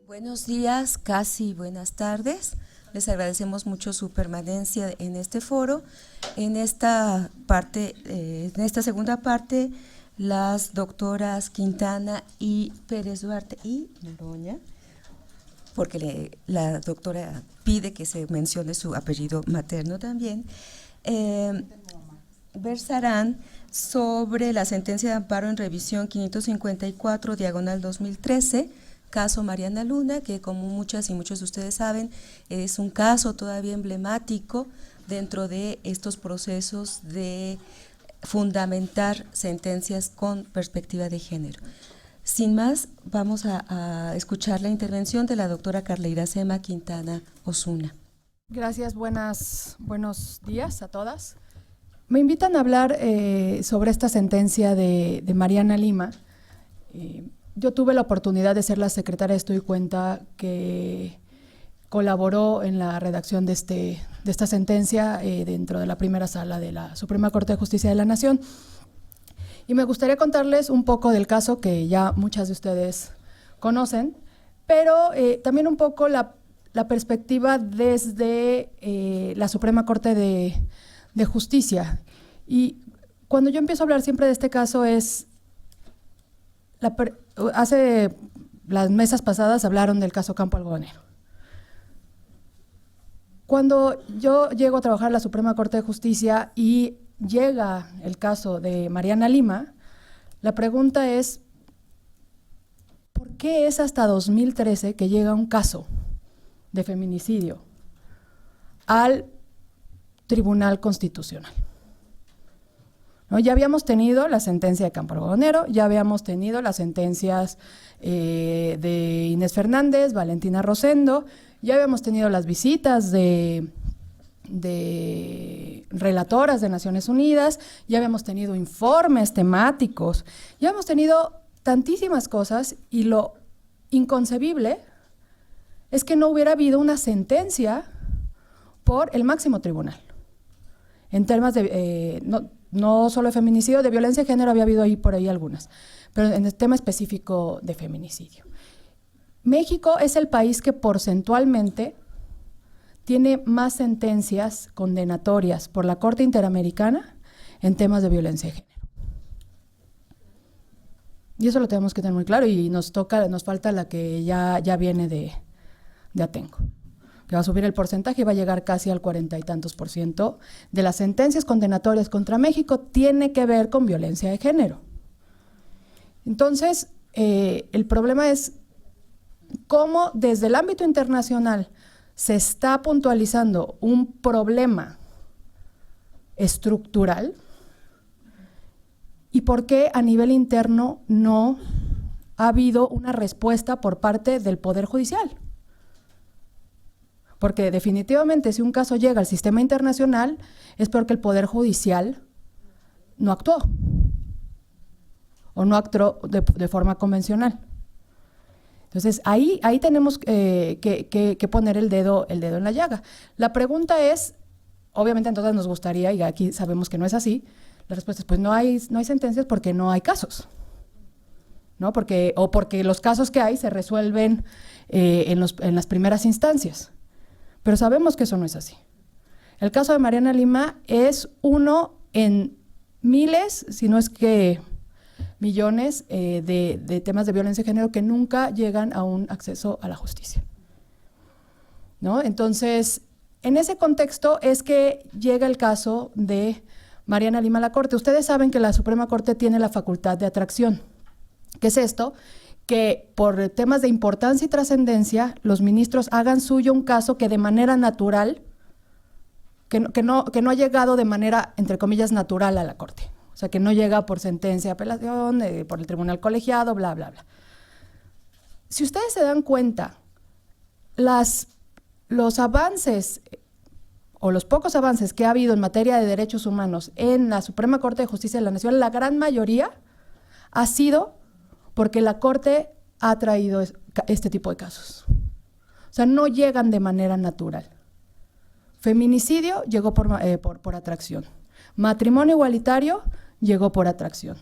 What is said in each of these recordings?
Buenos días, casi buenas tardes. Les agradecemos mucho su permanencia en este foro. En esta parte, en esta segunda parte, las doctoras Quintana y Pérez Duarte y Noroña, porque la doctora pide que se mencione su apellido materno también, versarán sobre la sentencia de amparo en revisión 554, diagonal 2013, caso Mariana Luna, que como muchas y muchos de ustedes saben, es un caso todavía emblemático dentro de estos procesos de fundamentar sentencias con perspectiva de género. Sin más, vamos a escuchar la intervención de la doctora Carla Iracema Quintana Osuna. Gracias, buenos días a todas. Me invitan a hablar sobre esta sentencia de Mariana Lima. Yo tuve la oportunidad de ser la secretaria de Estudio y Cuenta que colaboró en la redacción de esta sentencia dentro de la primera sala de la Suprema Corte de Justicia de la Nación. Y me gustaría contarles un poco del caso que ya muchas de ustedes conocen, pero también un poco la perspectiva desde la Suprema Corte de Justicia. Y cuando yo empiezo a hablar siempre de este caso hace las mesas pasadas hablaron del caso Campo Algodonero. Cuando yo llego a trabajar en la Suprema Corte de Justicia y llega el caso de Mariana Lima, la pregunta es, ¿por qué es hasta 2013 que llega un caso de feminicidio al Tribunal Constitucional? ¿No? Ya habíamos tenido la sentencia de Campo Algodonero, ya habíamos tenido las sentencias de Inés Fernández, Valentina Rosendo, ya habíamos tenido las visitas de relatoras de Naciones Unidas, ya habíamos tenido informes temáticos, ya hemos tenido tantísimas cosas y lo inconcebible es que no hubiera habido una sentencia por el máximo tribunal. En temas de, no solo de feminicidio, de violencia de género había habido por ahí algunas, pero en el tema específico de feminicidio. México es el país que porcentualmente tiene más sentencias condenatorias por la Corte Interamericana en temas de violencia de género. Y eso lo tenemos que tener muy claro y nos falta la que ya viene de Atenco, que va a subir el porcentaje y va a llegar casi al 40 y tantos % de las sentencias condenatorias contra México tiene que ver con violencia de género. Entonces, el problema es cómo desde el ámbito internacional se está puntualizando un problema estructural y por qué a nivel interno no ha habido una respuesta por parte del Poder Judicial. Porque definitivamente si un caso llega al sistema internacional es porque el Poder Judicial no actuó o no actuó de forma convencional. Entonces, ahí tenemos que poner el dedo en la llaga. La pregunta es, obviamente a todas nos gustaría, y aquí sabemos que no es así, la respuesta es, pues no hay sentencias porque no hay casos, ¿no? Porque los casos que hay se resuelven en las primeras instancias. Pero sabemos que eso no es así. El caso de Mariana Lima es uno en miles, si no es que millones de temas de violencia de género que nunca llegan a un acceso a la justicia, ¿no? Entonces, en ese contexto es que llega el caso de Mariana Lima a la Corte. Ustedes saben que la Suprema Corte tiene la facultad de atracción. ¿Qué es esto? Que por temas de importancia y trascendencia, los ministros hagan suyo un caso que de manera natural, que no ha llegado de manera, entre comillas, natural a la Corte. O sea, que no llega por sentencia de apelación, por el tribunal colegiado, bla, bla, bla. Si ustedes se dan cuenta, los avances o los pocos avances que ha habido en materia de derechos humanos en la Suprema Corte de Justicia de la Nación, la gran mayoría ha sido porque la Corte ha traído este tipo de casos. O sea, no llegan de manera natural. Feminicidio llegó por atracción. Matrimonio igualitario llegó por atracción.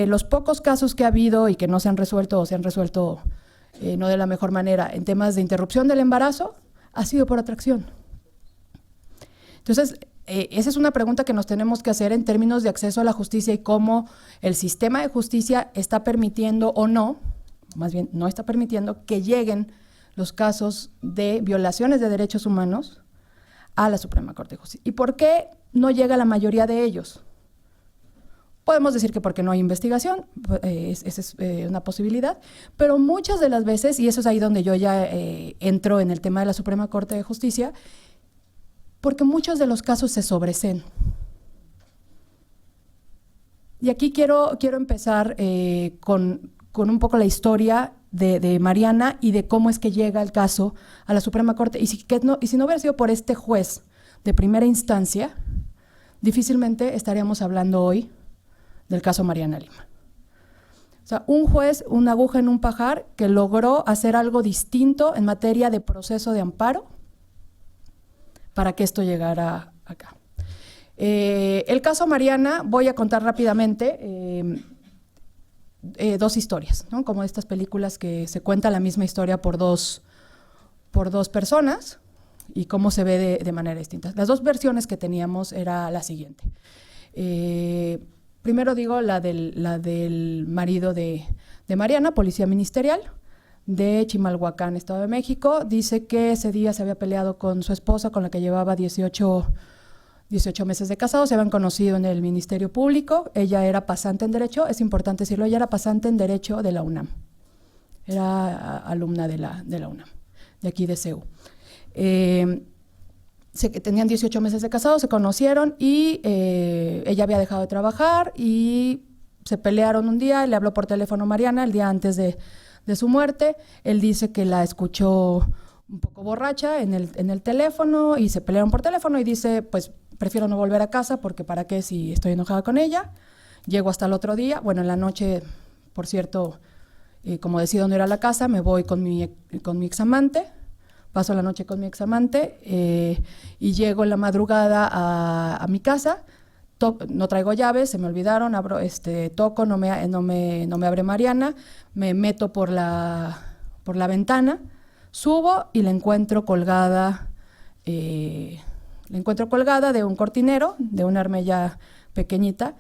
Los pocos casos que ha habido y que no se han resuelto o se han resuelto no de la mejor manera en temas de interrupción del embarazo, ha sido por atracción. Entonces, esa es una pregunta que nos tenemos que hacer en términos de acceso a la justicia y cómo el sistema de justicia está permitiendo o no, más bien no está permitiendo que lleguen los casos de violaciones de derechos humanos a la Suprema Corte de Justicia. ¿Y por qué no llega la mayoría de ellos? Podemos decir que porque no hay investigación, esa es una posibilidad, pero muchas de las veces, y eso es ahí donde yo ya entro en el tema de la Suprema Corte de Justicia, porque muchos de los casos se sobreseen. Y aquí quiero empezar con un poco la historia de Mariana y de cómo es que llega el caso a la Suprema Corte. Y si no hubiera sido por este juez de primera instancia, difícilmente estaríamos hablando hoy del caso Mariana Lima. O sea, un juez, una aguja en un pajar, que logró hacer algo distinto en materia de proceso de amparo para que esto llegara acá. El caso Mariana, voy a contar rápidamente dos historias, ¿no? Como estas películas que se cuenta la misma historia por dos personas y cómo se ve de manera distinta. Las dos versiones que teníamos era la siguiente. Primero digo la del marido de Mariana, policía ministerial de Chimalhuacán, Estado de México. Dice que ese día se había peleado con su esposa, con la que llevaba 18 meses de casado, se habían conocido en el Ministerio Público. Ella era pasante en Derecho, es importante decirlo, ella era pasante en Derecho de la UNAM. Era alumna de la UNAM, de aquí de CEU. Tenían 18 meses de casados, se conocieron y ella había dejado de trabajar y se pelearon un día. Le habló por teléfono Mariana el día antes de su muerte. Él dice que la escuchó un poco borracha en el teléfono y se pelearon por teléfono y dice, pues prefiero no volver a casa porque para qué si estoy enojada con ella. Llego hasta el otro día. Bueno, en la noche, por cierto, como decido no ir a la casa, me voy con mi examante. Paso la noche con mi examante y llego en la madrugada a mi casa. No traigo llaves, se me olvidaron, toco, no me abre Mariana, me meto por la ventana, subo y la encuentro colgada de un cortinero, de una armella pequeñita,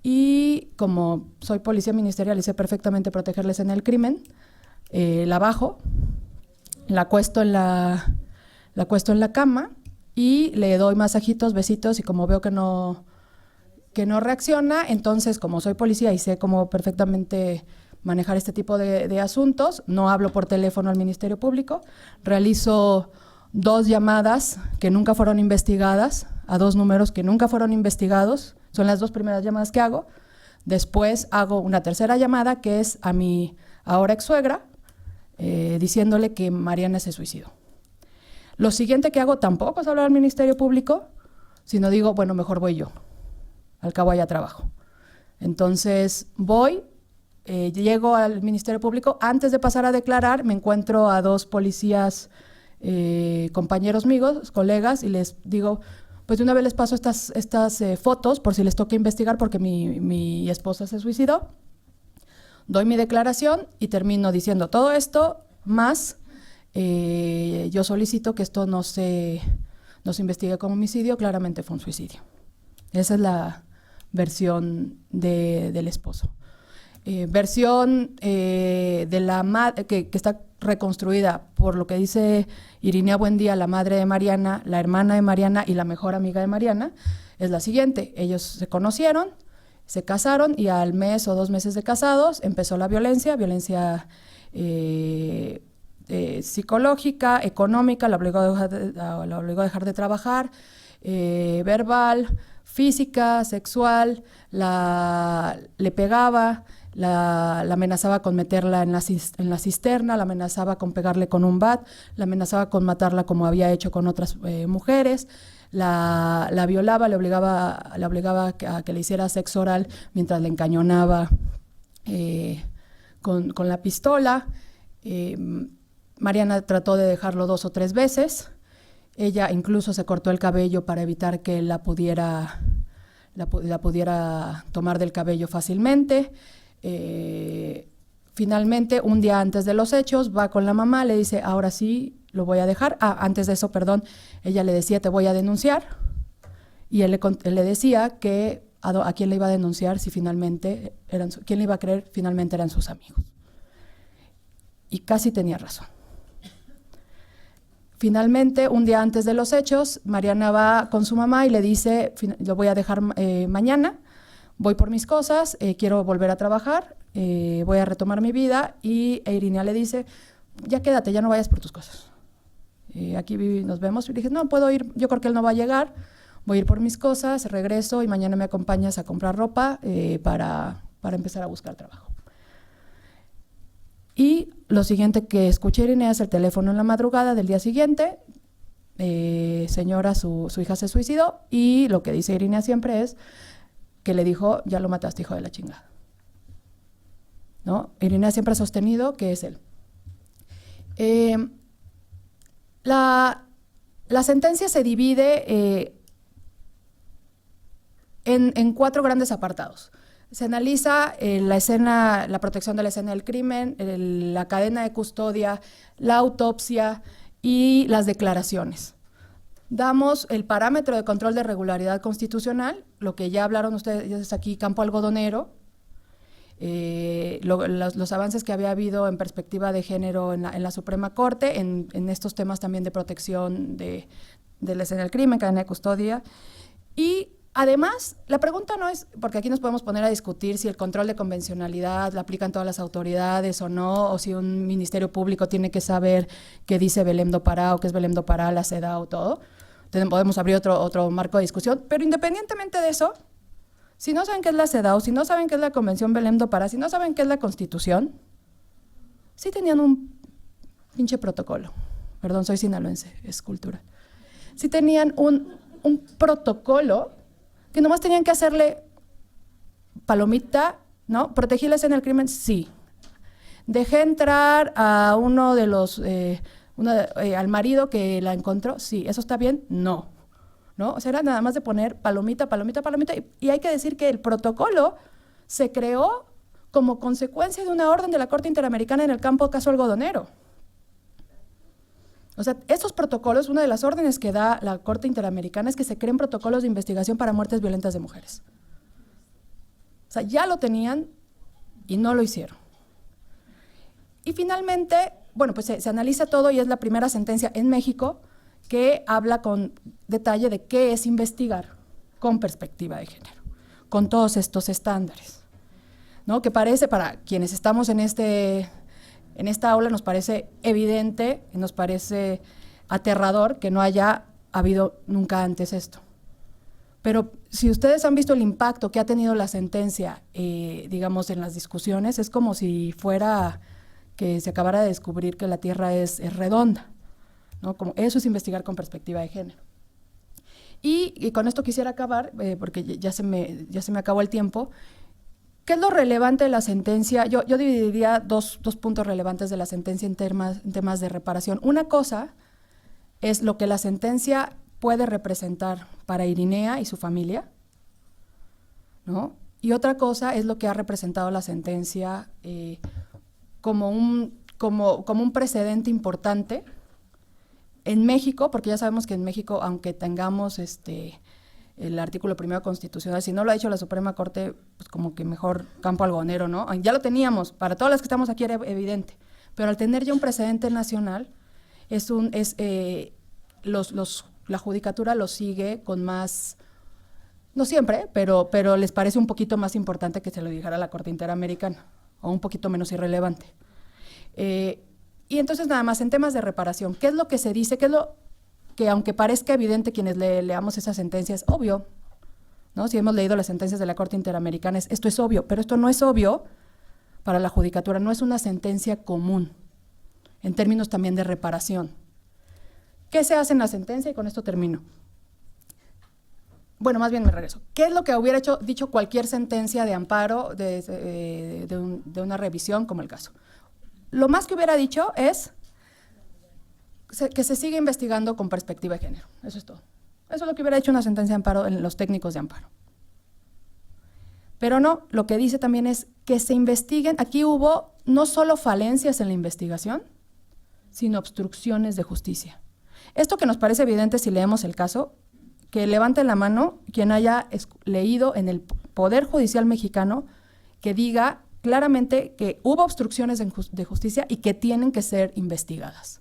y como soy policía ministerial y sé perfectamente protegerles en el crimen, la bajo, la acuesto en la cama y le doy masajitos, besitos, y como veo que no reacciona, entonces como soy policía y sé cómo perfectamente manejar este tipo de asuntos, no hablo por teléfono al Ministerio Público, realizo 2 llamadas que nunca fueron investigadas, a 2 números que nunca fueron investigados, son las 2 primeras llamadas que hago. Después hago una tercera llamada que es a mi ahora ex suegra, diciéndole que Mariana se suicidó. Lo siguiente que hago tampoco es hablar al Ministerio Público, sino digo, bueno, mejor voy yo, al cabo allá trabajo. Entonces voy, llego al Ministerio Público, antes de pasar a declarar me encuentro a 2 policías, compañeros míos, colegas, y les digo, pues de una vez les paso estas fotos por si les toca investigar porque mi esposa se suicidó. Doy mi declaración y termino diciendo todo esto, más yo solicito que esto no se investigue como homicidio, claramente fue un suicidio. Esa es la versión del esposo. Versión de la madre, que está reconstruida por lo que dice Irinea Buendía, la madre de Mariana, la hermana de Mariana y la mejor amiga de Mariana, es la siguiente. Ellos se conocieron, se casaron y al mes o 2 meses de casados empezó la violencia psicológica, económica, la obligó a dejar de trabajar, verbal, física, sexual, le pegaba, la amenazaba con meterla en la cisterna, la amenazaba con pegarle con un bat, la amenazaba con matarla como había hecho con otras mujeres, la violaba, le obligaba a que le hiciera sexo oral mientras le encañonaba con la pistola. Mariana trató de dejarlo 2 o 3 veces. Ella incluso se cortó el cabello para evitar que él la pudiera tomar del cabello fácilmente. Finalmente, un día antes de los hechos, va con la mamá, le dice, ahora sí lo voy a dejar. Antes de eso, perdón, ella le decía, te voy a denunciar. Y él le decía que a quién le iba a denunciar si finalmente quién le iba a creer, finalmente eran sus amigos. Y casi tenía razón. Finalmente, un día antes de los hechos, Mariana va con su mamá y le dice, lo voy a dejar mañana, voy por mis cosas, quiero volver a trabajar, voy a retomar mi vida, y Irinea le dice, ya quédate, ya no vayas por tus cosas. Aquí nos vemos. Y le dije, no, puedo ir, yo creo que él no va a llegar, voy a ir por mis cosas, regreso y mañana me acompañas a comprar ropa para empezar a buscar trabajo. Y lo siguiente que escuché Irinea es el teléfono en la madrugada del día siguiente. Señora, su hija se suicidó, y lo que dice Irinea siempre es que le dijo, ya lo mataste, hijo de la chingada. ¿No? Irinea siempre ha sostenido que es él. La sentencia se divide en 4 grandes apartados. Se analiza la escena, la protección de la escena del crimen, la cadena de custodia, la autopsia y las declaraciones. Damos el parámetro de control de regularidad constitucional, lo que ya hablaron ustedes aquí, campo algodonero, los avances que había habido en perspectiva de género en la Suprema Corte, en estos temas también de protección de la escena del crimen, cadena de custodia. Y además, la pregunta no es, porque aquí nos podemos poner a discutir si el control de convencionalidad lo aplican todas las autoridades o no, o si un ministerio público tiene que saber qué dice Belém do Pará o qué es Belém do Pará, la CEDAW, todo. Entonces, podemos abrir otro marco de discusión, pero independientemente de eso, si no saben qué es la CEDAW, si no saben qué es la Convención Belém do Pará, si no saben qué es la Constitución, sí tenían un pinche protocolo. Perdón, soy sinaloense, es cultura. Sí tenían un protocolo que nomás tenían que hacerle palomita, ¿no? ¿Protegí la escena del crimen? Sí. ¿Dejé entrar a uno de los, al marido que la encontró? Sí. ¿Eso está bien? No. ¿No? O sea, era nada más de poner palomita, palomita, palomita. Y hay que decir que el protocolo se creó como consecuencia de una orden de la Corte Interamericana en el campo caso algodonero. O sea, estos protocolos, una de las órdenes que da la Corte Interamericana es que se creen protocolos de investigación para muertes violentas de mujeres. O sea, ya lo tenían y no lo hicieron. Y finalmente, bueno, pues se analiza todo, y es la primera sentencia en México que habla con detalle de qué es investigar con perspectiva de género, con todos estos estándares, ¿no? Que parece, para quienes estamos en esta aula, nos parece evidente, nos parece aterrador que no haya habido nunca antes esto. Pero si ustedes han visto el impacto que ha tenido la sentencia, digamos, en las discusiones, es como si fuera que se acabara de descubrir que la Tierra es redonda, ¿no? Como eso es investigar con perspectiva de género. Y con esto quisiera acabar, porque ya se me acabó el tiempo. ¿Qué es lo relevante de la sentencia? Yo dividiría dos puntos relevantes de la sentencia en temas de reparación. Una cosa es lo que la sentencia puede representar para Irinea y su familia, ¿no? Y otra cosa es lo que ha representado la sentencia como un precedente importante en México, porque ya sabemos que en México, aunque tengamos el artículo 1 constitucional, si no lo ha hecho la Suprema Corte, pues como que mejor campo algodonero, ¿no? Ya lo teníamos, para todas las que estamos aquí era evidente, pero al tener ya un precedente nacional, la judicatura lo sigue con más, no siempre, pero les parece un poquito más importante que se lo dijera la Corte Interamericana, o un poquito menos irrelevante. Y entonces, nada más, en temas de reparación, ¿qué es lo que se dice? ¿Qué es lo que, aunque parezca evidente quienes leamos esas sentencias, es obvio, ¿no? Si hemos leído las sentencias de la Corte Interamericana, esto es obvio, pero esto no es obvio para la judicatura, no es una sentencia común, en términos también de reparación. ¿Qué se hace en la sentencia? Y con esto termino. Bueno, más bien me regreso. ¿Qué es lo que hubiera dicho cualquier sentencia de amparo de una revisión como el caso? Lo más que hubiera dicho es, que se siga investigando con perspectiva de género. Eso es todo. Eso es lo que hubiera hecho una sentencia de amparo en los técnicos de amparo. Pero no, lo que dice también es que se investiguen. Aquí hubo no solo falencias en la investigación, sino obstrucciones de justicia. Esto que nos parece evidente si leemos el caso, que levante la mano quien haya leído en el Poder Judicial mexicano que diga claramente que hubo obstrucciones de justicia y que tienen que ser investigadas.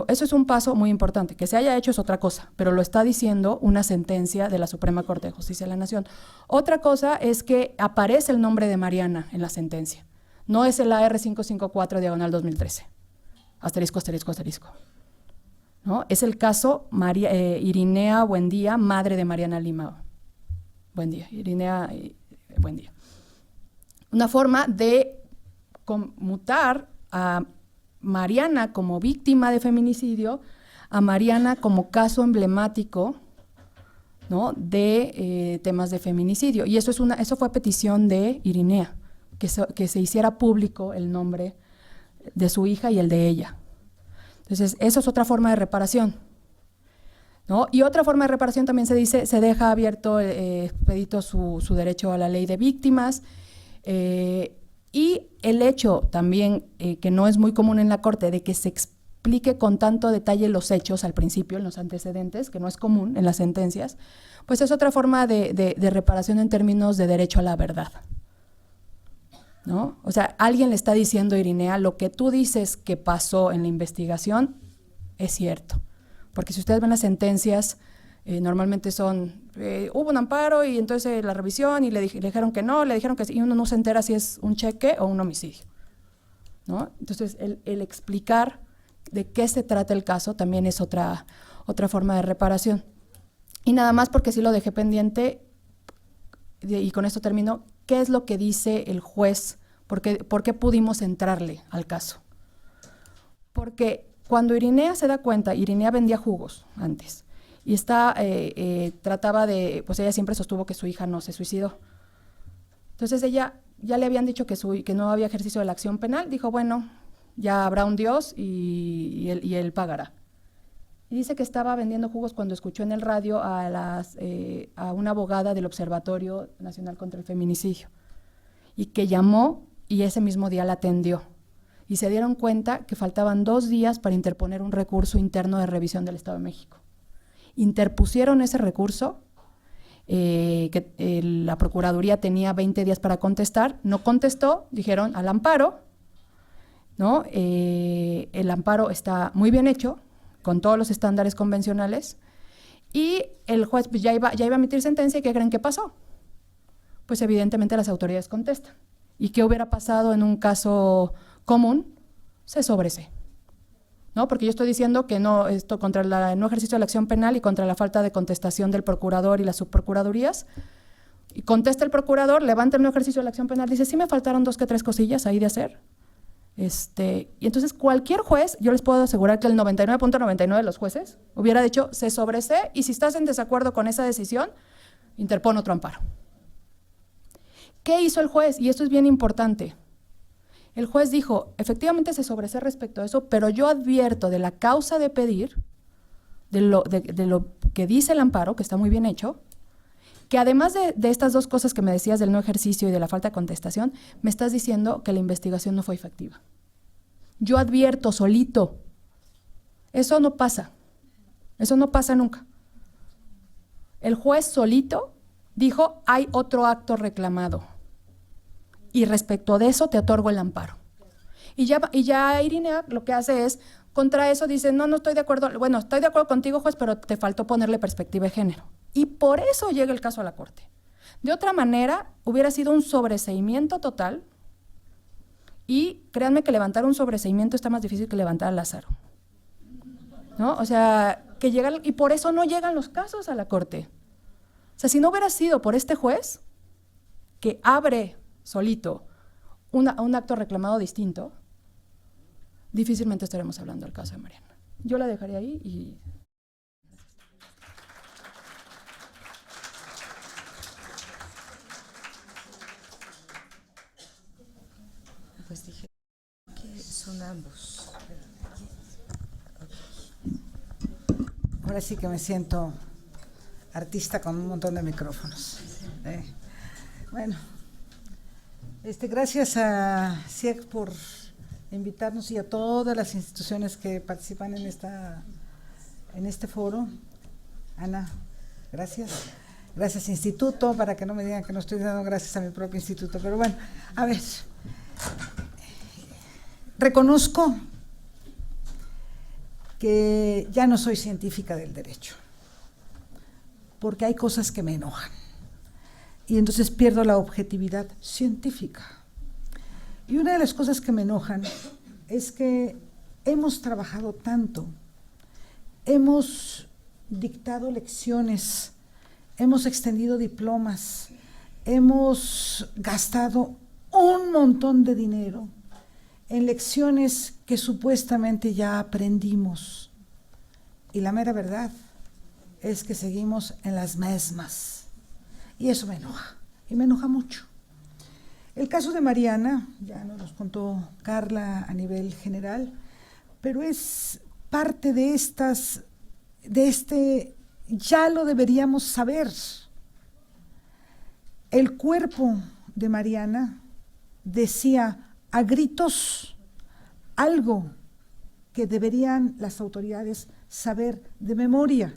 Eso es un paso muy importante. Que se haya hecho es otra cosa, pero lo está diciendo una sentencia de la Suprema Corte de Justicia de la Nación. Otra cosa es que aparece el nombre de Mariana en la sentencia. No es el AR 554 diagonal 2013. Asterisco, asterisco, asterisco. ¿No? Es el caso Irinea Buendía, madre de Mariana Lima. Buendía, Irinea Buendía. Una forma de conmutar a Mariana como víctima de feminicidio, a Mariana como caso emblemático, ¿no?, de temas de feminicidio. Y eso fue a petición de Irinea, que se hiciera público el nombre de su hija y el de ella. Entonces, eso es otra forma de reparación, ¿no? Y otra forma de reparación también se dice, se deja abierto expedito su derecho a la ley de víctimas, y el hecho también, que no es muy común en la Corte, de que se explique con tanto detalle los hechos al principio, en los antecedentes, que no es común en las sentencias, pues es otra forma de reparación en términos de derecho a la verdad, ¿no? O sea, alguien le está diciendo a Irinea, lo que tú dices que pasó en la investigación es cierto. Porque si ustedes ven las sentencias, normalmente son, hubo un amparo y entonces la revisión y le dijeron que no, le dijeron que sí, y uno no se entera si es un cheque o un homicidio, ¿no? Entonces, el explicar de qué se trata el caso también es otra forma de reparación. Y nada más, porque sí lo dejé pendiente, y con esto termino, ¿qué es lo que dice el juez? ¿Por qué pudimos entrarle al caso? Porque cuando Irinea se da cuenta, Irinea vendía jugos antes, y trataba de, pues ella siempre sostuvo que su hija no se suicidó. Entonces ella, ya le habían dicho que no había ejercicio de la acción penal, dijo, bueno, ya habrá un Dios y él pagará. Y dice que estaba vendiendo jugos cuando escuchó en el radio a una abogada del Observatorio Nacional contra el Feminicidio, y que llamó y ese mismo día la atendió. Y se dieron cuenta que faltaban 2 días para interponer un recurso interno de revisión del Estado de México. Interpusieron ese recurso, la Procuraduría tenía 20 días para contestar, no contestó, dijeron al amparo, ¿no? El amparo está muy bien hecho, con todos los estándares convencionales, y el juez pues, ya iba a emitir sentencia, y ¿qué creen que pasó? Pues evidentemente las autoridades contestan. ¿Y qué hubiera pasado en un caso común? Se sobresee, ¿no? Porque yo estoy diciendo que no, esto contra el no ejercicio de la acción penal y contra la falta de contestación del procurador y las subprocuradurías, y contesta el procurador, levanta el no ejercicio de la acción penal, dice, sí me faltaron 2 que 3 cosillas ahí de hacer. Y entonces cualquier juez, yo les puedo asegurar que el 99.99 de los jueces hubiera dicho, se sobresee, y si estás en desacuerdo con esa decisión, interpone otro amparo. ¿Qué hizo el juez? Y esto es bien importante. El juez dijo, efectivamente se sobresee respecto a eso, pero yo advierto de la causa de pedir, de lo que dice el amparo, que está muy bien hecho, que además de estas 2 cosas que me decías del no ejercicio y de la falta de contestación, me estás diciendo que la investigación no fue efectiva. Yo advierto solito. Eso no pasa. Eso no pasa nunca. El juez solito dijo, hay otro acto reclamado. Y respecto de eso te otorgo el amparo. Y ya Irinea lo que hace es, contra eso dice, no estoy de acuerdo, bueno, estoy de acuerdo contigo, juez, pero te faltó ponerle perspectiva de género. Y por eso llega el caso a la Corte. De otra manera, hubiera sido un sobreseimiento total, y créanme que levantar un sobreseimiento está más difícil que levantar a Lázaro, ¿no? O sea, y por eso no llegan los casos a la Corte. O sea, si no hubiera sido por este juez, que abre solito un acto reclamado distinto, difícilmente estaremos hablando del caso de Mariana. Yo la dejaría ahí y... Pues dije que son ambos. Ok. Ahora sí que me siento artista con un montón de micrófonos. Bueno, gracias a CIEC por invitarnos y a todas las instituciones que participan en este foro. Ana, gracias. Gracias Instituto, para que no me digan que no estoy dando gracias a mi propio instituto. Pero bueno, a ver, reconozco que ya no soy científica del derecho, porque hay cosas que me enojan, y entonces pierdo la objetividad científica. Y una de las cosas que me enojan es que hemos trabajado tanto, hemos dictado lecciones, hemos extendido diplomas, hemos gastado un montón de dinero en lecciones que supuestamente ya aprendimos. Y la mera verdad es que seguimos en las mismas. Y eso me enoja, y me enoja mucho. El caso de Mariana, ya nos los contó Carla a nivel general, pero es parte de ya lo deberíamos saber. El cuerpo de Mariana decía a gritos algo que deberían las autoridades saber de memoria.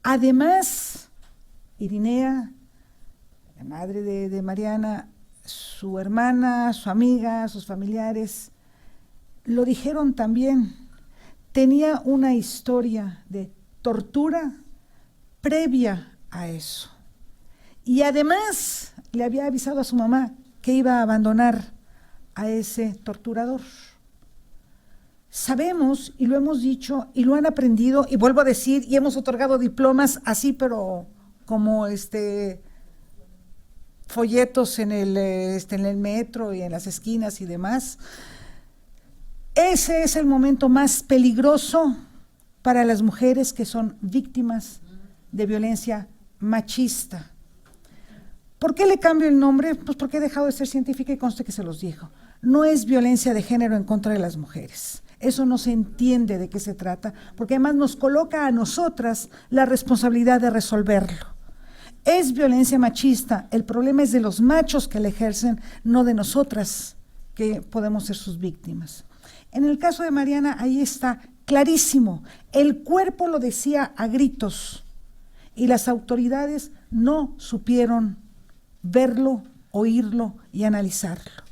Además, Irinea, la madre de Mariana, su hermana, su amiga, sus familiares, lo dijeron también. Tenía una historia de tortura previa a eso. Y además le había avisado a su mamá que iba a abandonar a ese torturador. Sabemos, y lo hemos dicho, y lo han aprendido, y vuelvo a decir, y hemos otorgado diplomas así, pero como folletos en el metro y en las esquinas y demás. Ese es el momento más peligroso para las mujeres que son víctimas de violencia machista. ¿Por qué le cambio el nombre? Pues porque he dejado de ser científica y conste que se los dijo. No es violencia de género en contra de las mujeres. Eso no se entiende de qué se trata, porque además nos coloca a nosotras la responsabilidad de resolverlo. Es violencia machista, el problema es de los machos que la ejercen, no de nosotras que podemos ser sus víctimas. En el caso de Mariana, ahí está clarísimo, el cuerpo lo decía a gritos y las autoridades no supieron verlo, oírlo y analizarlo.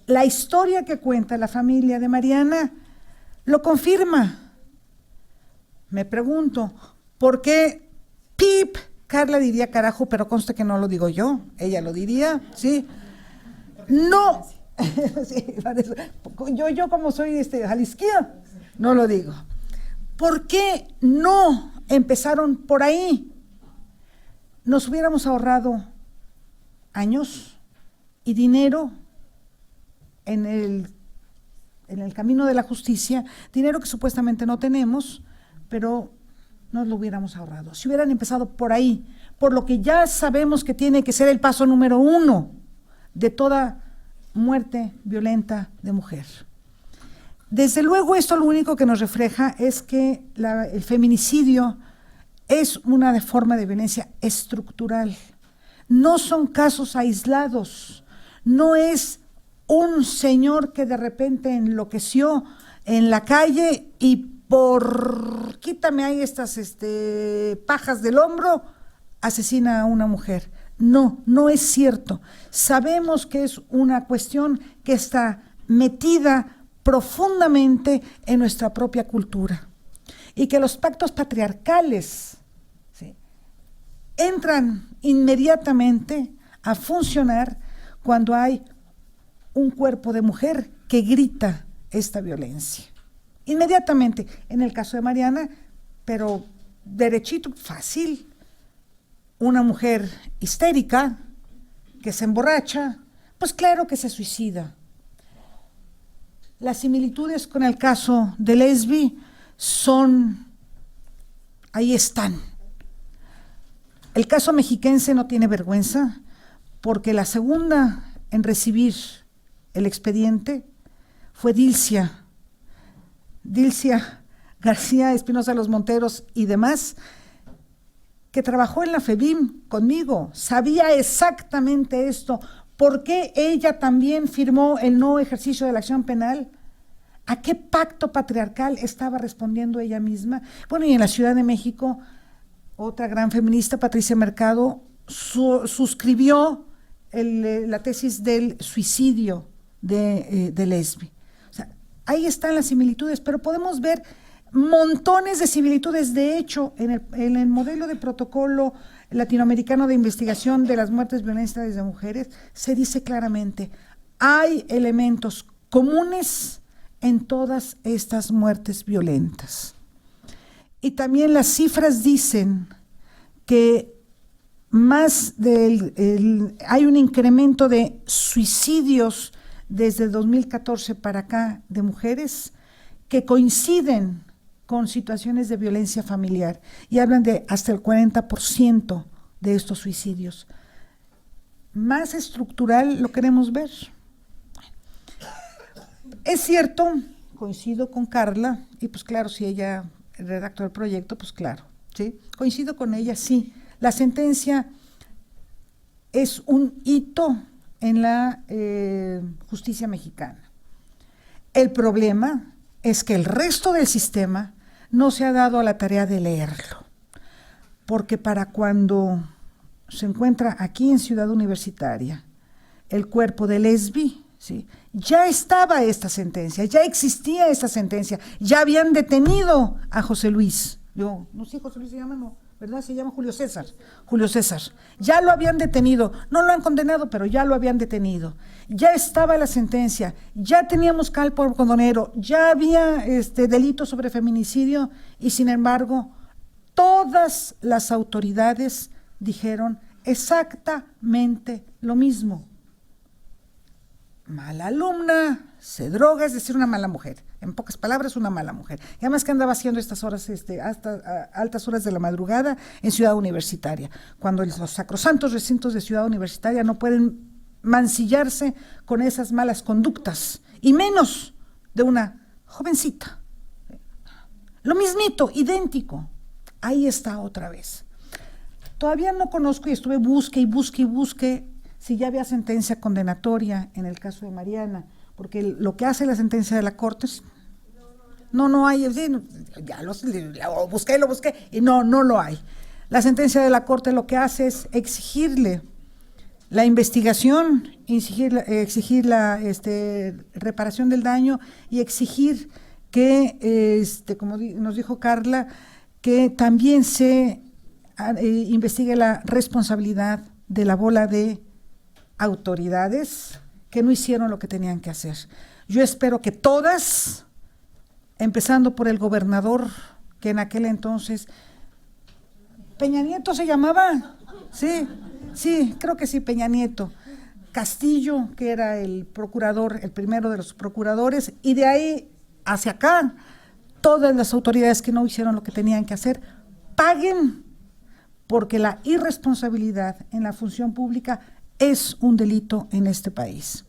La historia que cuenta la familia de Mariana lo confirma. Me pregunto, ¿por qué pip? Carla diría carajo, pero conste que no lo digo yo, ella lo diría, ¿sí? No, sí, yo como soy jalisquía, no lo digo. ¿Por qué no empezaron por ahí? Nos hubiéramos ahorrado años y dinero en el camino de la justicia, dinero que supuestamente no tenemos, pero nos lo hubiéramos ahorrado. Si hubieran empezado por ahí, por lo que ya sabemos que tiene que ser el paso número 1 de toda muerte violenta de mujer. Desde luego esto lo único que nos refleja es que el feminicidio es una forma de violencia estructural. No son casos aislados, no es un señor que de repente enloqueció en la calle y quítame ahí estas pajas del hombro, asesina a una mujer. No, no es cierto. Sabemos que es una cuestión que está metida profundamente en nuestra propia cultura y que los pactos patriarcales, ¿sí?, entran inmediatamente a funcionar cuando hay un cuerpo de mujer que grita esta violencia. Inmediatamente, en el caso de Mariana, pero derechito, fácil, una mujer histérica que se emborracha, pues claro que se suicida. Las similitudes con el caso de Lesbi ahí están. El caso mexiquense no tiene vergüenza porque la segunda en recibir el expediente fue Dilcia García Espinosa Los Monteros y demás, que trabajó en la FEBIM conmigo, sabía exactamente esto. ¿Por qué ella también firmó el no ejercicio de la acción penal? ¿A qué pacto patriarcal estaba respondiendo ella misma? Bueno, y en la Ciudad de México, otra gran feminista, Patricia Mercado, suscribió la tesis del suicidio de Lesbi. O sea, ahí están las similitudes, pero podemos ver montones de similitudes. De hecho, en el modelo de protocolo latinoamericano de investigación de las muertes violentas de mujeres, se dice claramente, hay elementos comunes en todas estas muertes violentas. Y también las cifras dicen que hay un incremento de suicidios desde 2014 para acá de mujeres que coinciden con situaciones de violencia familiar, y hablan de hasta el 40% de estos suicidios. Más estructural lo queremos ver. Es cierto, coincido con Carla, y pues claro, si ella redactó el proyecto, pues claro, ¿sí? Coincido con ella, sí. La sentencia es un hito en la justicia mexicana. El problema es que el resto del sistema no se ha dado a la tarea de leerlo, porque para cuando se encuentra aquí en Ciudad Universitaria el cuerpo de Lesbi, ¿sí?, ya estaba esta sentencia, ya existía esta sentencia, ya habían detenido a José Luis. No sé, José Luis se llama, no, ¿verdad? Se llama Julio César. Ya lo habían detenido, no lo han condenado, pero ya lo habían detenido. Ya estaba la sentencia, ya teníamos calpo condonero, ya había delito sobre feminicidio, y sin embargo, todas las autoridades dijeron exactamente lo mismo. Mala alumna, se droga, es decir, una mala mujer. En pocas palabras, una mala mujer. Y además que andaba haciendo estas horas, hasta altas horas de la madrugada en Ciudad Universitaria, cuando los sacrosantos recintos de Ciudad Universitaria no pueden mancillarse con esas malas conductas, y menos de una jovencita. Lo mismito, idéntico. Ahí está otra vez. Todavía no conozco, y estuve busque si ya había sentencia condenatoria en el caso de Mariana, porque lo que hace la sentencia de la Corte es, no hay, ya lo busqué, y no lo hay. La sentencia de la Corte lo que hace es exigirle la investigación, exigir la reparación del daño, y exigir que, como nos dijo Carla, que también se investigue la responsabilidad de la bola de autoridades que no hicieron lo que tenían que hacer. Yo espero que todas, empezando por el gobernador, que en aquel entonces, Peña Nieto se llamaba, sí, creo que sí, Peña Nieto, Castillo, que era el procurador, el primero de los procuradores, y de ahí hacia acá, todas las autoridades que no hicieron lo que tenían que hacer, paguen, porque la irresponsabilidad en la función pública es un delito en este país.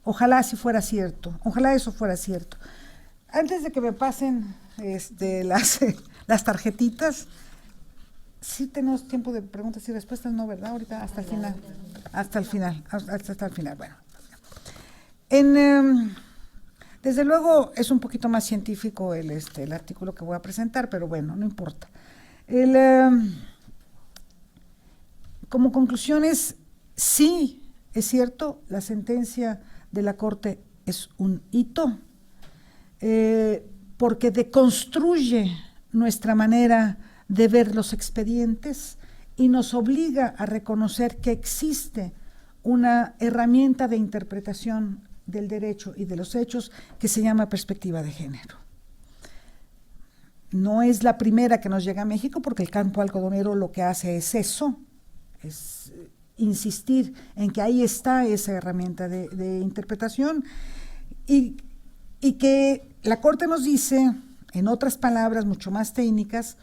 Ojalá si fuera cierto, ojalá eso fuera cierto. Antes de que me pasen las tarjetitas, sí tenemos tiempo de preguntas y respuestas, ¿no, verdad? Ahorita hasta el final. Bueno, desde luego es un poquito más científico el artículo que voy a presentar, pero bueno, no importa. Como conclusiones, sí, es cierto, la sentencia de la Corte es un hito, porque deconstruye nuestra manera de ver los expedientes y nos obliga a reconocer que existe una herramienta de interpretación del derecho y de los hechos que se llama perspectiva de género. No es la primera que nos llega a México, porque el campo algodonero lo que hace es eso, es insistir en que ahí está esa herramienta de interpretación, y que la Corte nos dice, en otras palabras mucho más técnicas,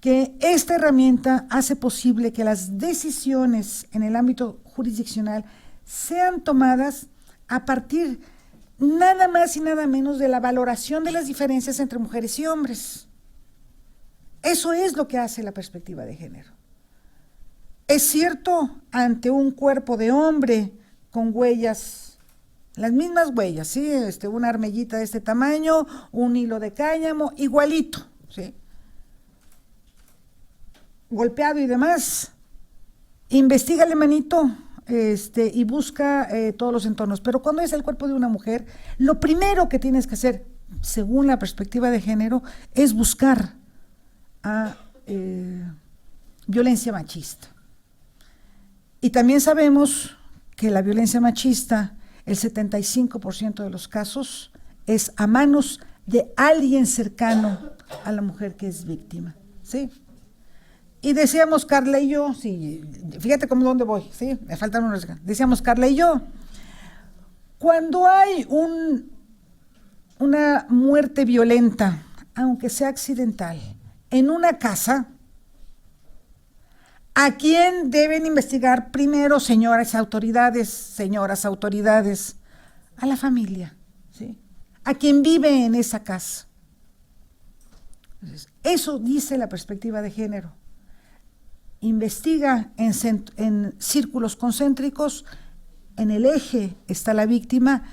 que esta herramienta hace posible que las decisiones en el ámbito jurisdiccional sean tomadas a partir nada más y nada menos de la valoración de las diferencias entre mujeres y hombres. Eso es lo que hace la perspectiva de género. Es cierto, ante un cuerpo de hombre con huellas, las mismas huellas, ¿sí? Una armellita de este tamaño, un hilo de cáñamo, igualito, ¿sí? Golpeado y demás, investígale, manito, y busca todos los entornos. Pero cuando es el cuerpo de una mujer, lo primero que tienes que hacer, según la perspectiva de género, es buscar a violencia machista. Y también sabemos que la violencia machista, el 75% de los casos, es a manos de alguien cercano a la mujer que es víctima, ¿sí? Y decíamos Carla y yo, sí, fíjate cómo dónde voy, ¿sí? Me faltan unos. Decíamos Carla y yo, cuando hay una muerte violenta, aunque sea accidental, en una casa, ¿a quién deben investigar primero, señoras autoridades? A la familia, ¿sí? A quien vive en esa casa. Entonces, eso dice la perspectiva de género. Investiga en círculos concéntricos, en el eje está la víctima,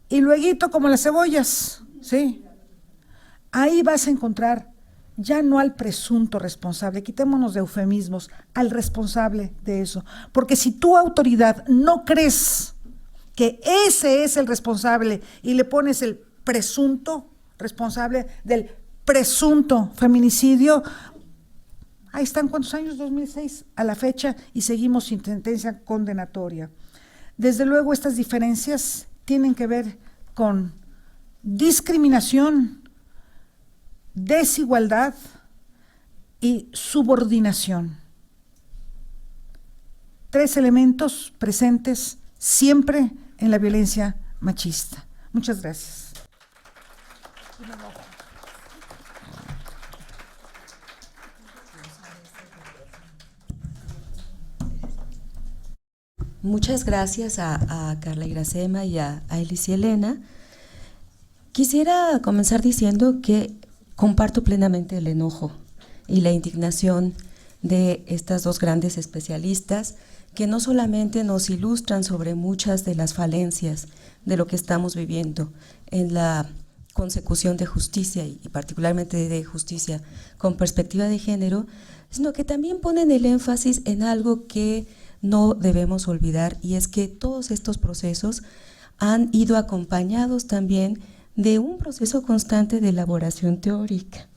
y luego, como las cebollas, ¿sí? Ahí vas a encontrar ya no al presunto responsable, quitémonos de eufemismos, al responsable de eso. Porque si tu autoridad no crees que ese es el responsable y le pones el presunto responsable del presunto feminicidio, ahí están, ¿cuántos años? 2006 a la fecha, y seguimos sin sentencia condenatoria. Desde luego, estas diferencias tienen que ver con discriminación, desigualdad y subordinación. 3 elementos presentes siempre en la violencia machista. Muchas gracias. Muchas gracias a Carla Iracema y a Elis y Elena. Quisiera comenzar diciendo que comparto plenamente el enojo y la indignación de estas dos grandes especialistas que no solamente nos ilustran sobre muchas de las falencias de lo que estamos viviendo en la consecución de justicia y particularmente de justicia con perspectiva de género, sino que también ponen el énfasis en algo que no debemos olvidar, y es que todos estos procesos han ido acompañados también de un proceso constante de elaboración teórica.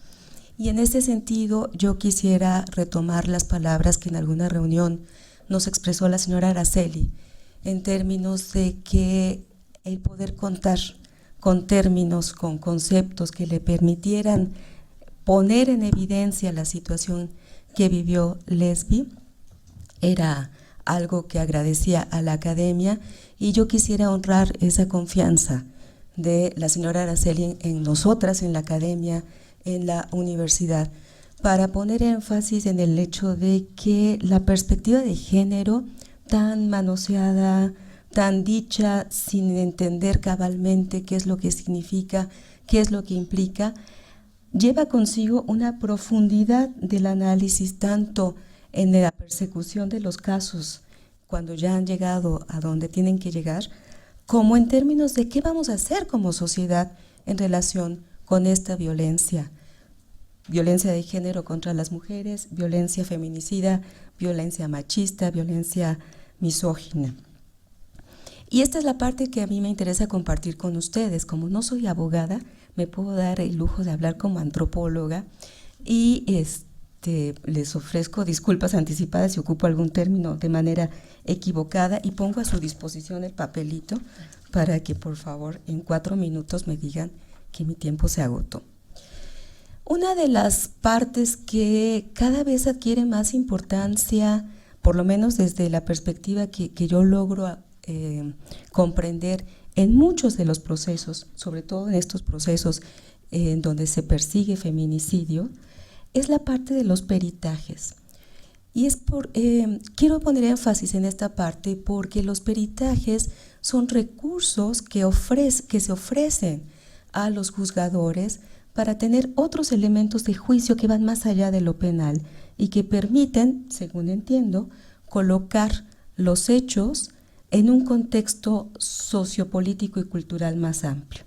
Y en este sentido yo quisiera retomar las palabras que en alguna reunión nos expresó la señora Araceli, en términos de que el poder contar con términos, con conceptos que le permitieran poner en evidencia la situación que vivió Lesbi, era algo que agradecía a la academia, y yo quisiera honrar esa confianza de la señora Araceli en nosotras, en la academia, en la universidad, para poner énfasis en el hecho de que la perspectiva de género tan manoseada, tan dicha, sin entender cabalmente qué es lo que significa, qué es lo que implica, lleva consigo una profundidad del análisis tanto en la persecución de los casos cuando ya han llegado a donde tienen que llegar, como en términos de qué vamos a hacer como sociedad en relación con esta violencia de género contra las mujeres, violencia feminicida, violencia machista, violencia misógina. Y esta es la parte que a mí me interesa compartir con ustedes. Como no soy abogada, me puedo dar el lujo de hablar como antropóloga, y les ofrezco disculpas anticipadas si ocupo algún término de manera equivocada, y pongo a su disposición el papelito para que por favor en 4 minutos me digan que mi tiempo se agotó. Una de las partes que cada vez adquiere más importancia, por lo menos desde la perspectiva que yo logro comprender en muchos de los procesos, sobre todo en estos procesos en donde se persigue feminicidio, es la parte de los peritajes. Y quiero poner énfasis en esta parte porque los peritajes son recursos que se ofrecen a los juzgadores para tener otros elementos de juicio que van más allá de lo penal y que permiten, según entiendo, colocar los hechos en un contexto sociopolítico y cultural más amplio.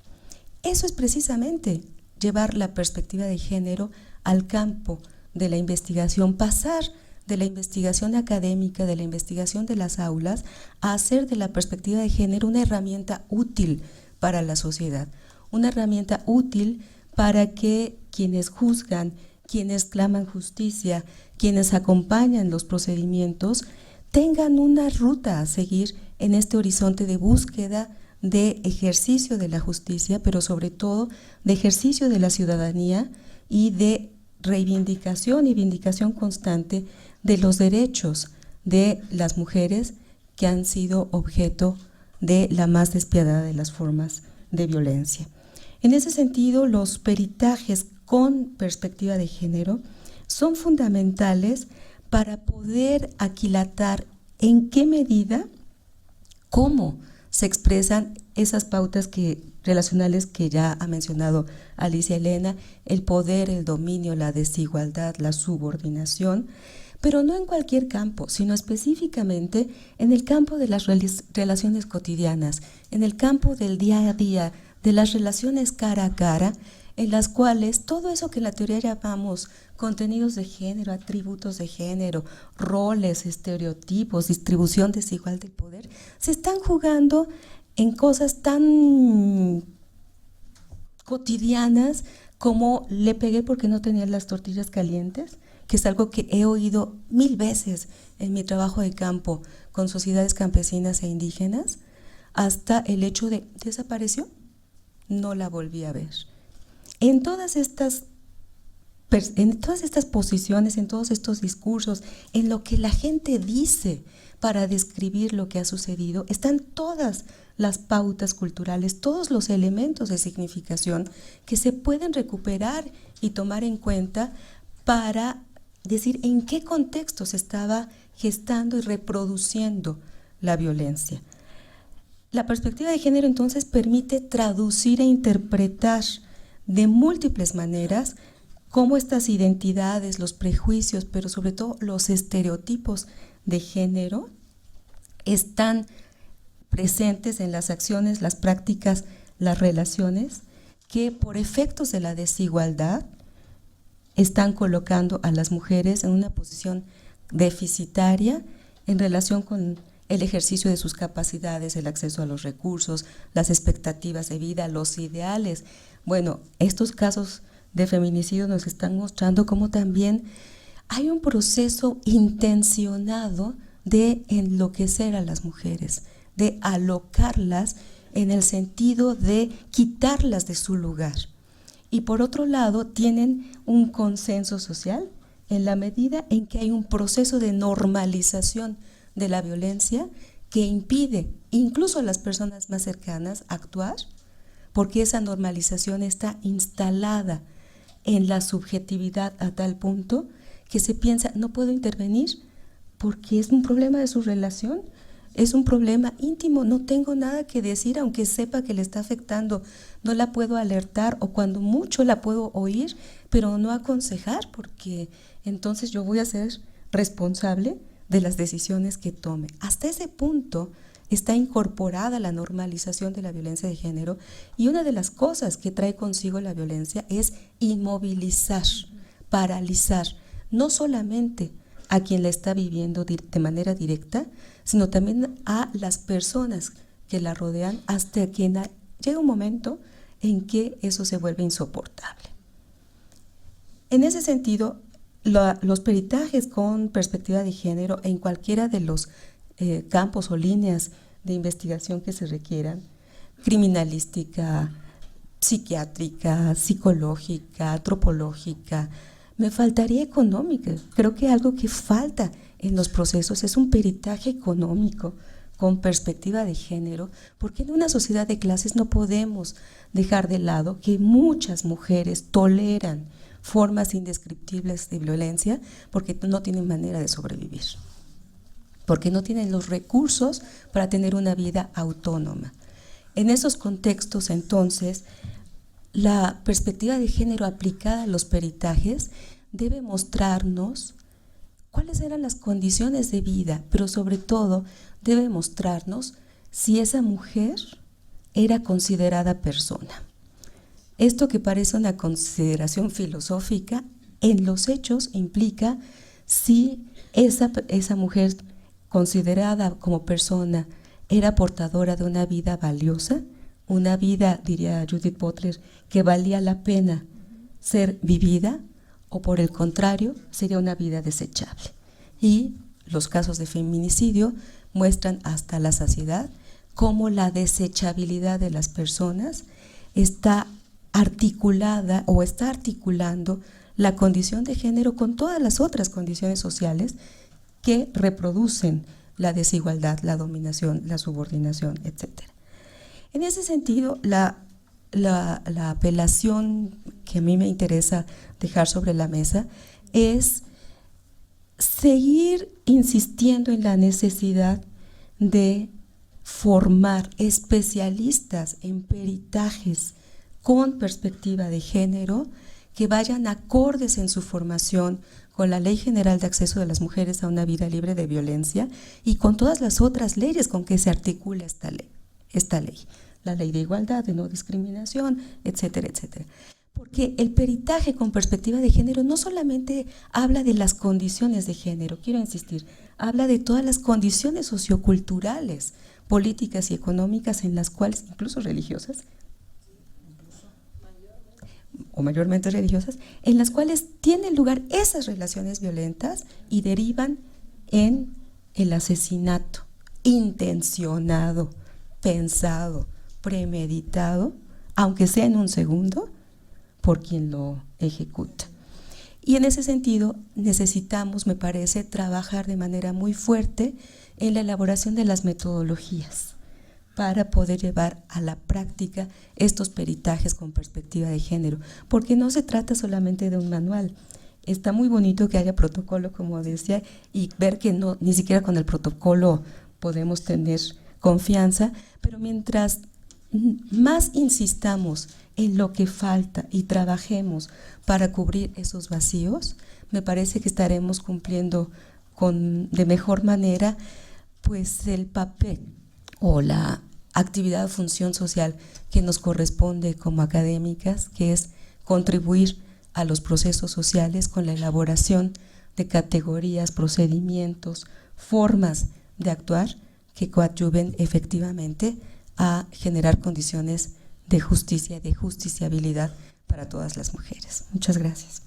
Eso es precisamente llevar la perspectiva de género al campo de la investigación, pasar de la investigación académica, de la investigación de las aulas, a hacer de la perspectiva de género una herramienta útil para la sociedad, una herramienta útil para que quienes juzgan, quienes claman justicia, quienes acompañan los procedimientos, tengan una ruta a seguir en este horizonte de búsqueda, de ejercicio de la justicia, pero sobre todo de ejercicio de la ciudadanía y de reivindicación y vindicación constante de los derechos de las mujeres que han sido objeto de la más despiadada de las formas de violencia. En ese sentido, los peritajes con perspectiva de género son fundamentales para poder aquilatar en qué medida, cómo se expresan esas pautas relacionales que ya ha mencionado Alicia Elena, el poder, el dominio, la desigualdad, la subordinación, pero no en cualquier campo, sino específicamente en el campo de las relaciones cotidianas, en el campo del día a día, de las relaciones cara a cara, en las cuales todo eso que en la teoría llamamos contenidos de género, atributos de género, roles, estereotipos, distribución desigual del poder, se están jugando en cosas tan cotidianas como le pegué porque no tenía las tortillas calientes, que es algo que he oído 1000 veces en mi trabajo de campo con sociedades campesinas e indígenas, hasta el hecho de desapareció, no la volví a ver. En todas estas posiciones, en todos estos discursos, en lo que la gente dice para describir lo que ha sucedido, están todas las pautas culturales, todos los elementos de significación que se pueden recuperar y tomar en cuenta para decir en qué contexto se estaba gestando y reproduciendo la violencia. La perspectiva de género entonces permite traducir e interpretar de múltiples maneras cómo estas identidades, los prejuicios, pero sobre todo los estereotipos de género están presentes en las acciones, las prácticas, las relaciones que por efectos de la desigualdad están colocando a las mujeres en una posición deficitaria en relación con el ejercicio de sus capacidades, el acceso a los recursos, las expectativas de vida, los ideales. Bueno, estos casos de feminicidio nos están mostrando cómo también hay un proceso intencionado de enloquecer a las mujeres, de alocarlas en el sentido de quitarlas de su lugar. Y por otro lado, tienen un consenso social en la medida en que hay un proceso de normalización de la violencia que impide incluso a las personas más cercanas actuar, porque esa normalización está instalada en la subjetividad a tal punto que se piensa, no puedo intervenir porque es un problema de su relación, es un problema íntimo, no tengo nada que decir aunque sepa que le está afectando, no la puedo alertar o cuando mucho la puedo oír, pero no aconsejar porque entonces yo voy a ser responsable de las decisiones que tome. Hasta ese punto está incorporada la normalización de la violencia de género y una de las cosas que trae consigo la violencia es inmovilizar, paralizar, no solamente a quien la está viviendo de manera directa, sino también a las personas que la rodean hasta que llega un momento en que eso se vuelve insoportable. En ese sentido, los peritajes con perspectiva de género en cualquiera de los campos o líneas de investigación que se requieran, criminalística, psiquiátrica, psicológica, antropológica, me faltaría económica. Creo que algo que falta en los procesos es un peritaje económico con perspectiva de género, porque en una sociedad de clases no podemos dejar de lado que muchas mujeres toleran formas indescriptibles de violencia porque no tienen manera de sobrevivir. porque no tienen los recursos para tener una vida autónoma. En esos contextos, entonces, la perspectiva de género aplicada a los peritajes debe mostrarnos cuáles eran las condiciones de vida, pero sobre todo debe mostrarnos si esa mujer era considerada persona. Esto que parece una consideración filosófica, en los hechos implica si esa mujer considerada como persona era portadora de una vida valiosa, una vida, diría Judith Butler, que valía la pena ser vivida, o por el contrario, sería una vida desechable. Y los casos de feminicidio muestran hasta la saciedad cómo la desechabilidad de las personas está articulada o está articulando la condición de género con todas las otras condiciones sociales que reproducen la desigualdad, la dominación, la subordinación, etc. En ese sentido, la apelación que a mí me interesa dejar sobre la mesa es seguir insistiendo en la necesidad de formar especialistas en peritajes con perspectiva de género que vayan acordes en su formación con la Ley General de Acceso de las Mujeres a una Vida Libre de Violencia y con todas las otras leyes con que se articula esta ley, la Ley de Igualdad, de No Discriminación, etcétera, etcétera. Porque el peritaje con perspectiva de género no solamente habla de las condiciones de género, quiero insistir, habla de todas las condiciones socioculturales, políticas y económicas en las cuales, incluso religiosas, o mayormente religiosas, en las cuales tienen lugar esas relaciones violentas y derivan en el asesinato intencionado, pensado, premeditado, aunque sea en un segundo, por quien lo ejecuta. Y en ese sentido necesitamos, me parece, trabajar de manera muy fuerte en la elaboración de las metodologías para poder llevar a la práctica estos peritajes con perspectiva de género, porque no se trata solamente de un manual. Está muy bonito que haya protocolo, como decía, y ver que no, ni siquiera con el protocolo podemos tener confianza, pero mientras más insistamos en lo que falta y trabajemos para cubrir esos vacíos, me parece que estaremos cumpliendo de mejor manera pues el papel o la actividad o función social que nos corresponde como académicas, que es contribuir a los procesos sociales con la elaboración de categorías, procedimientos, formas de actuar que coadyuven efectivamente a generar condiciones de justicia y de justiciabilidad para todas las mujeres. Muchas gracias.